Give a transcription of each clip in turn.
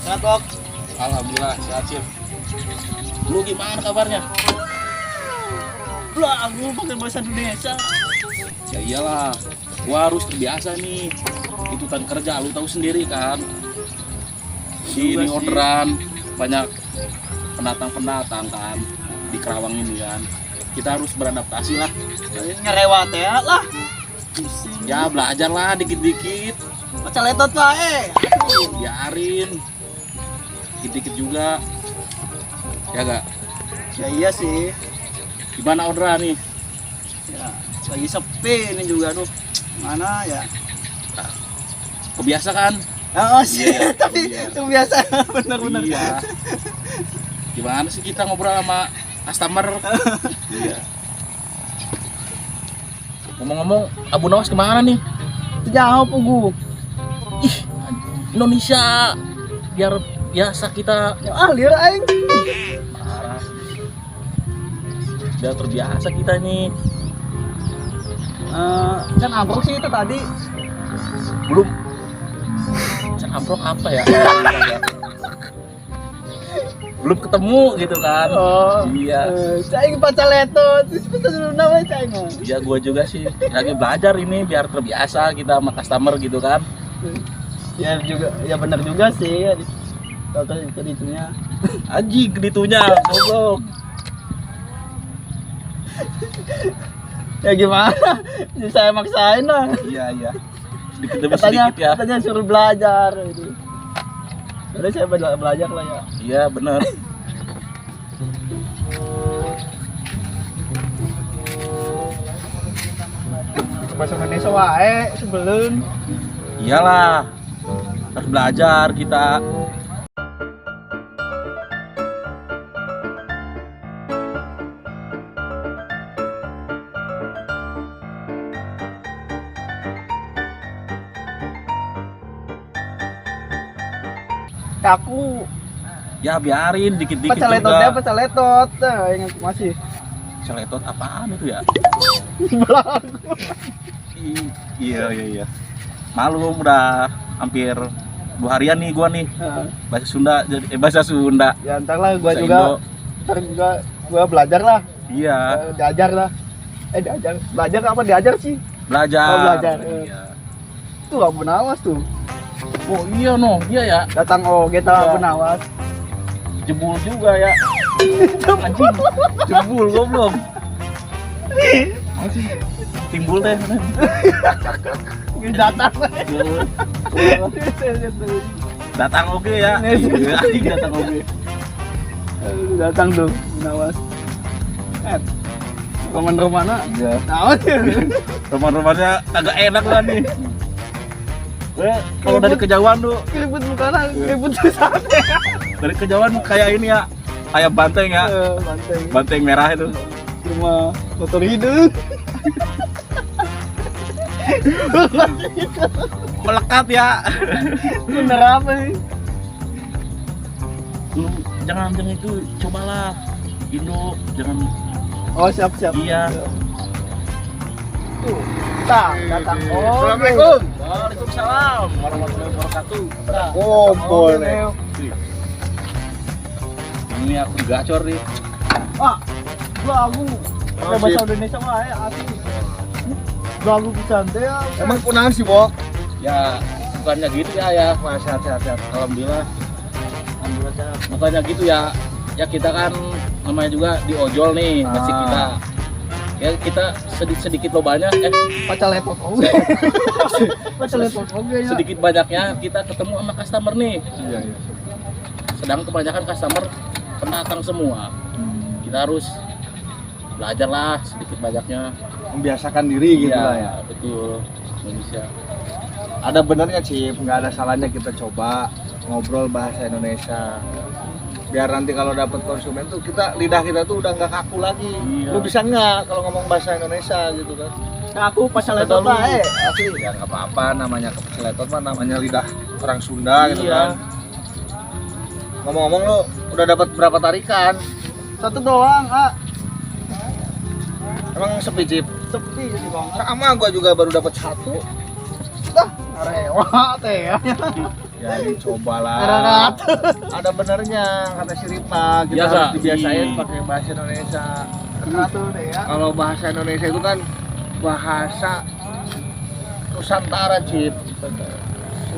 Sehat, Bok. Alhamdulillah sehat sih. Lu gimana kabarnya? Lah, aku pakai bahasa Indonesia. Ya iyalah, gua harus terbiasa nih. Tuntutan kerja lu tahu sendiri kan. Di Juga ini sih. orderan banyak pendatang-pendatang kan di Kerawang ini kan. Kita harus beradaptasi lah. Ngerewat ya lah. Ya belajar lah dikit-dikit. Baca letot wae. Biarin. Dikit-dikit juga. Ya gak? Ya iya sih. Gimana orderan nih? Ya, lagi sepi ini juga tuh. Mana ya? Kebiasa kan? Oh sih, Iya, tapi iya. itu biasa bener-bener. Iya. Gimana sih kita ngobrol sama customer? Iya. Ngomong-ngomong, Abu Nawas kemana nih? Itu jauh pugu. Ih, Indonesia biar biasa kita Ya liar aing. marah. Biar terbiasa kita nih. Kan ambruk sih itu tadi. Belum. Can amprok apa ya? Belum ketemu gitu kan? Oh. Iya. Cai baca letot. Terus betul dulu nama cai mah. Iya, gua juga sih lagi belajar ini biar terbiasa kita sama customer gitu kan. Ya juga, ya benar juga sih. Kalau itu itunya. Anjing geditunya, goblok. Ya gimana? Jadi saya maksain lah. Iya, iya. Sedikit demi sedikit ya. Katanya suruh belajar itu. Udah saya belajar lah ya. Iya, bener. Bahasa Indonesia wae sebelum. Iyalah. Harus belajar kita. Aku Ya biarin dikit-dikit pecah letot juga. ya, pecah letot. Nah, yang masih Celetot apaan itu ya? belagu. Iya, iya, iya. Malum udah hampir 2 harian nih gua nih bahasa Sunda jadi bahasa Sunda. Ya ntar lah gua Bahasa juga, Indo. ntar juga gua belajar lah. Iya, Diajar lah. Diajar. Belajar apa diajar sih? belajar. Oh, belajar. Iya. Tuh Abu Nawas tuh. Oh iya no, iya ya. Datang kita Iya. Abu Nawas. Jebul juga ya. Anjing, jebul goblok. Anjing. Timbul deh. Datang. Datang oke ya. Iya, anjing datang oke. Datang tuh Abu Nawas. Komen romana. Iya. Naon? Rumah-rumahnya agak enak lah nih. Kalau dari kejauhan tuh, Keriput mukana, keriput sate. dari kejauhan kayak ini ya, kayak banteng ya, Banteng. banteng merah itu. Cuma motor hidung. Melekat ya. Bener apa nih? Lu jangan itu, cobalah Indo, jangan. Oh siap. Iya. Tuh, datang. Oh, Assalamualaikum. Waalaikumsalam warahmatullahi wabarakatuh. Oh, boleh. Ini aku gacor nih. Belagu. Pakai Oh, bahasa sip. Indonesia mah ya asli. Belagu pisan teh ya. Emang kunaon sih, Bok? Ya bukannya gitu ya. Wah, sehat. Alhamdulillah. Bukannya gitu ya. Ya kita kan namanya juga di ojol nih, masih kita. Ya kita sedikit lo banyak Paca letot. Oh. Paca letot. Oke ya. sedikit banyaknya kita ketemu sama customer nih. Iya. Sedang kebanyakan customer pendatang semua. Kita harus belajar lah sedikit banyaknya. Membiasakan diri gitu lah ya. Betul. Indonesia. Ada benernya, Cip. Nggak ada salahnya kita coba ngobrol bahasa Indonesia. Biar nanti kalau dapat konsumen tuh lidah kita tuh udah nggak kaku lagi. Iya. Lu bisa nggak kalau ngomong bahasa Indonesia gitu kan? Aku paca letot bae. Asli ya nggak apa-apa, namanya kepeceletot mah namanya lidah orang Sunda gitu Iya. kan. Ngomong-ngomong lu udah dapat berapa tarikan? Satu doang, Emang sepi, Cip? sepi sih bang. Sama gua juga baru dapat 1. Dah, rewa teh ya. Ya dicobalah. Ada benernya kata si Ripa, kita Biasa. harus dibiasain pakai bahasa Indonesia. Satu deh ya. Kalau bahasa Indonesia itu kan bahasa Nusantara, Cip.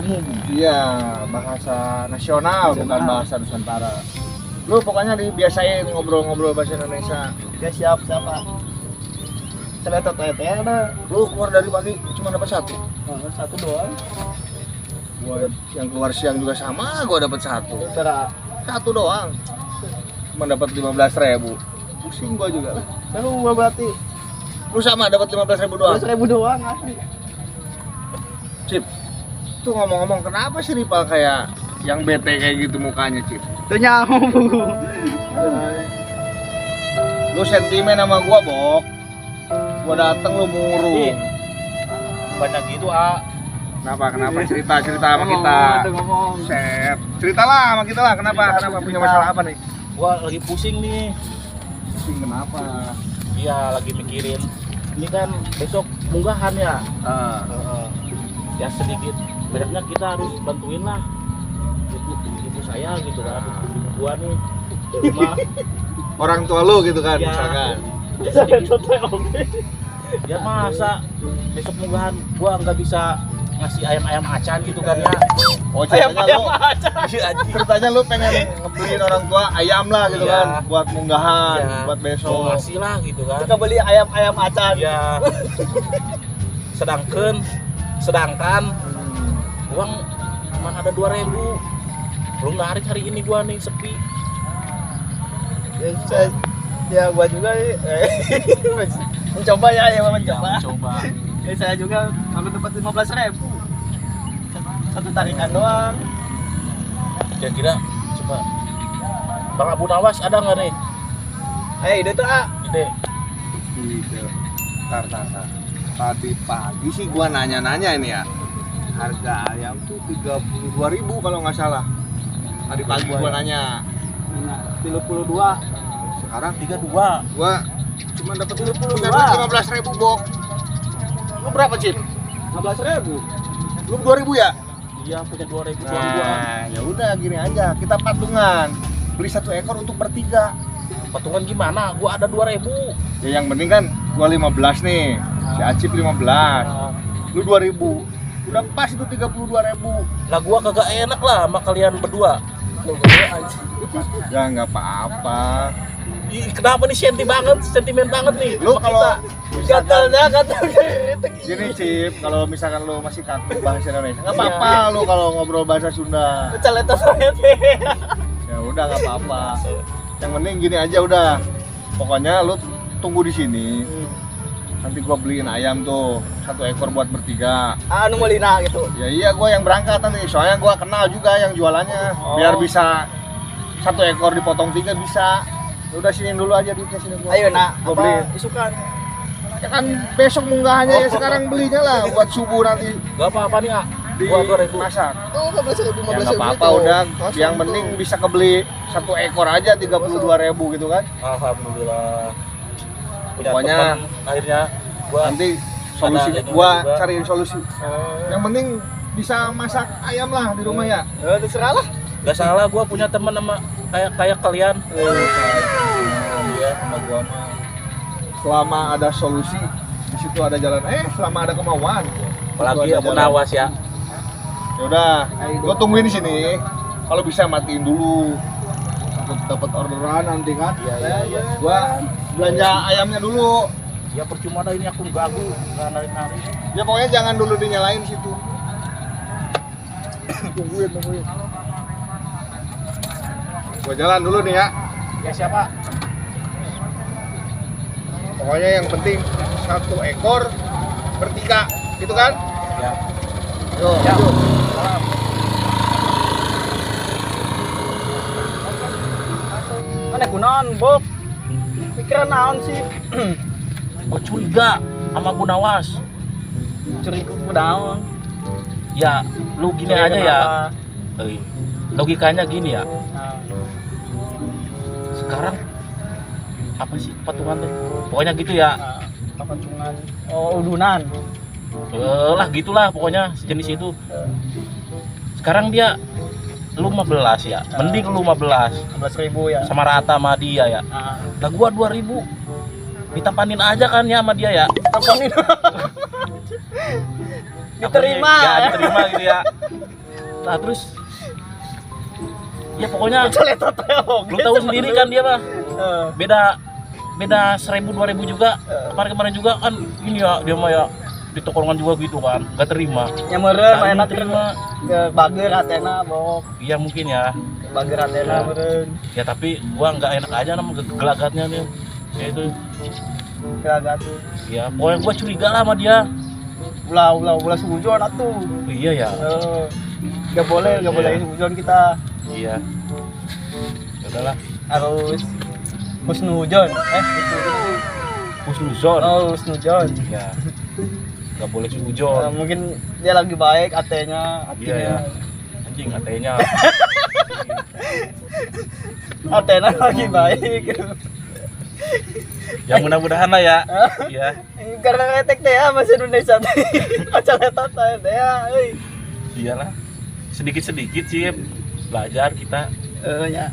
Umum. Iya, bahasa nasional, bukan bahasa Nusantara. Lu pokoknya dibiasain ngobrol-ngobrol bahasa Indonesia. Ya siap siapa? Seletot ya ada. Lu keluar dari pagi cuma dapat satu. Satu doang. Gua yang keluar siang juga sama, gua dapat satu. Cara Satu doang. Cuma dapat 15.000. Pusing gua juga. gua berarti Lu sama dapat 15.000 doang. 12.000 doang asli. Cip. Tuh ngomong-ngomong, kenapa sih Ripa kayak yang bete kayak gitu mukanya, Cip? Tuh nyamu. Lu sentimen sama gua, Bok. Gua dateng lu murung. Banyak gitu, ah. Kenapa cerita sama kita? Ngomong. Set. Ceritalah sama kita lah, kenapa punya masalah apa nih? Gua lagi pusing nih. Pusing kenapa? Iya, lagi mikirin. Ini kan besok munggahan ya. Ya sedikit banyaknya kita harus bantuin lah ibu saya gitu kan, ibu gua nih di rumah. Orang tua lu gitu kan, Ya. misalkan. Ya masa besok munggahan gua nggak bisa ngasih ayam acan gitu kan ya. Oh, ceritanya lu pengen ngebeliin orang tua ayam lah gitu Iya. kan, buat munggahan, Iya. buat Mau besok. ngasih lah gitu kan. Kita beli ayam acan. Ya. Sedangkan uang cuma ada 2.000. Belum narik hari ini gua nih sepi. Ya gua juga mencoba ya mencoba. Coba. Ya, saya juga ambil dapat 15.000. Satu tarikan doang. Kira-kira coba Bang Abu Nawas ada nggak nih Ide tuh ide? Gitu. Tar. Tadi pagi sih gua nanya-nanya ini ya. Harga ayam tuh 32.000 kalau nggak salah. Tadi pagi gua nanya. 32. Sekarang 32. gua cuma dapat 15.000, Bok. Lu berapa, Cip? 15.000. Lu 2.000 ya? Iya punya 2.000 uang gua. Nah, ya udah gini aja, kita patungan. Beli 1 ekor untuk bertiga. Patungan gimana? Gua ada 2.000. Ya yang penting kan gua 15 nih. Si Acip 15. Lu 2.000. Udah pas itu 32.000. Lah gua kagak enak lah sama kalian berdua. Ya nggak apa-apa. Ih, kenapa nih sentimen banget nih Lu sama kalau kita. misalkan gini, Cip, kalau misalkan lu masih kaku bahasa Indonesia, nggak apa-apa lu kalau ngobrol bahasa Sunda. Caletas saya teh. Ya udah nggak apa-apa. Yang penting gini aja udah. Pokoknya lu tunggu di sini. Nanti gua beliin ayam tuh 1 ekor buat bertiga. Anu Molina gitu. Ya iya, gua yang berangkat nanti. Soalnya gua kenal juga yang jualannya. Biar bisa 1 ekor dipotong 3 bisa. Udah sini dulu aja duitnya sini gua. Ayo nak, gua beliin. Isukan. Ya kan besok munggahannya ya sekarang belinya lah buat subuh nanti Gak apa-apa nih, ah. di Gua 2.000. masak. Oh, 15.000, Ya nggak apa-apa udah. Yang penting bisa kebeli 1 ekor aja 32.000 gitu kan. Alhamdulillah. Punya Pokoknya teman, akhirnya gua Nanti solusi ada ini gua juga. cariin solusi. Yang penting bisa masak ayam lah di rumah ya. Terserah lah. gak salah gua punya teman sama kayak kalian. Iya, sama gua mah. Selama ada solusi di situ ada jalan. Selama ada kemauan. Apalagi Itu ada Abu jalan. Nawas ya. Ya udah, gua tungguin di sini. Kalau bisa matiin dulu. Takut dapat orderan nanti kan. Iya. Gua belanja ayamnya dulu. Ya percuma dah ini akun gagu, nggak narik-narik. Ya pokoknya jangan dulu dinyalain situ. Tungguin. Gua jalan dulu nih ya. Ya siapa? Pokoknya yang penting 1 ekor bertiga, gitu kan? Ya. Yo, Ya. yuk. Salam. Mana kunaon, Bob? Pikiran naon sih? Gua curiga sama Bu Nawas. Curiga kunaon. Ya, lu gini aja ya. Logikanya gini ya. Sekarang apa sih patungan deh? Pokoknya gitu ya. Patungan. Oh, udunan. Lah gitulah pokoknya sejenis itu. Sekarang dia lu 15 ya. Mending lu 15 15.000 ya. sama rata sama dia ya. Lah gua 2.000. Ditampanin aja kan ya sama dia ya. Tampanin. Diterima. Ya, diterima gitu ya. Nah, terus ya pokoknya lu tahu sendiri kan dia mah. Beda 1.000-2.000 juga. Kemarin juga kan ini ya dia mah ya di tokongan juga gitu kan, gak terima. Yang meureun Nah, maena terima. ke bager atena bok. Iya mungkin ya. Bager atena meureun. Ya tapi gua nggak enak aja sama gelagatnya nih. Ya itu. Gelagat. Ya pokoknya gua curiga lah sama dia. Ulah sujon atuh. Iya ya. Gak boleh sujon kita. Iya. Ya udahlah. Harus husnuzon. Husnuzon. Oh, husnuzon. Ya. Gak boleh sujon. Mungkin dia lagi baik atenya, Iya ya. Anjing atenya. atena lagi baik. Ya mudah-mudahan lah ya. Iya. Karena ngetek teh ya masih Indonesia teh. Acara eta teh ya, euy. Iyalah. Sedikit-sedikit sih belajar kita. Ya.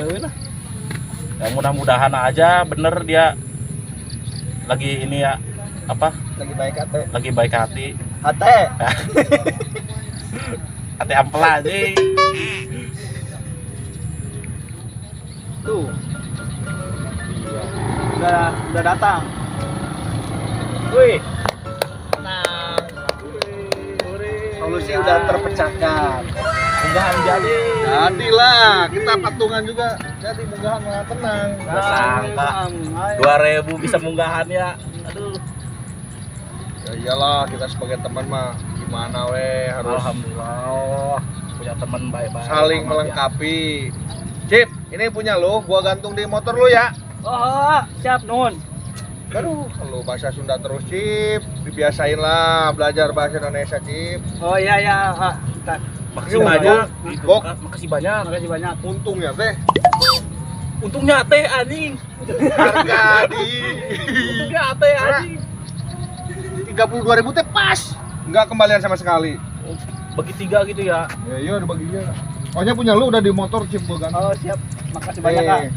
Lah. Ya mudah-mudahan aja bener dia lagi ini ya apa? Lagi baik ate. Lagi baik hati. Ate. Hati ampela nih. Tuh. Udah datang. Wih. Nah. Solusi udah terpecahkan. Munggahan jadi. Jadilah, kita patungan juga. Jadi munggahan mah tenang. Nggak sangka 2.000 bisa munggahan ya. Aduh. Ya iyalah, kita sebagai teman mah gimana weh, harus Alhamdulillah punya teman baik-baik. saling melengkapi. Cip, ini punya lo, gua gantung di motor lu ya. Oh, siap nun. Aduh, lu bahasa Sunda terus, Cip. Dibiasain lah belajar bahasa Indonesia, Cip. Oh iya ya, bentar. Makasih Yuk, banyak. Bok. Bok. Makasih banyak. Makasih banyak. Untungnya teh Untungnya teh anjing. harga di Untungnya teh anjing. 32.000 teh pas. Enggak kembalian sama sekali. Bagi 3 gitu ya. Ya iya udah baginya. Pokoknya punya lu udah di motor, Cip, gua gantung. Oh siap. Makasih banyak kak.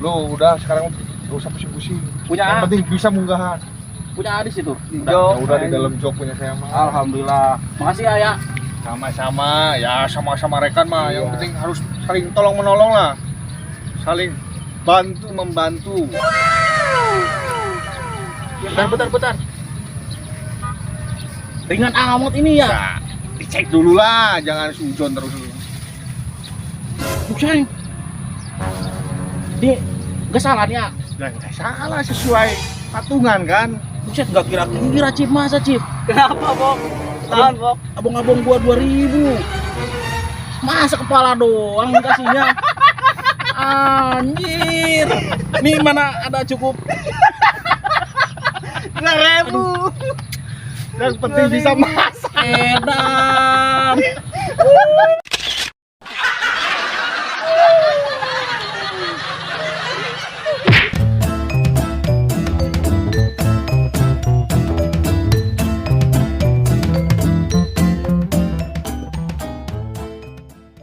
Lu udah sekarang gak usah pusing-pusing. Punya Yang penting bisa munggahan. punya Adis itu. Udah di dalam jok punya saya mah. Alhamdulillah. Makasih ya. Sama-sama, ya sama-sama rekan mah. Yang penting harus saling tolong menolong lah. Saling bantu membantu. Bentar. Ringan amat ini ya. Nah, dicek dulu lah, jangan sujon terus. Bukan. Ini gak salah nih ya. Nah, nggak salah sesuai patungan kan. Buset gak kira Cip, masa Cip? Kenapa bok? Tahan bok. Abang-abang gua 2.000. Masa kepala doang kasihnya? Anjir. Nih mana ada cukup 2.000. Yang penting bisa masak. edan.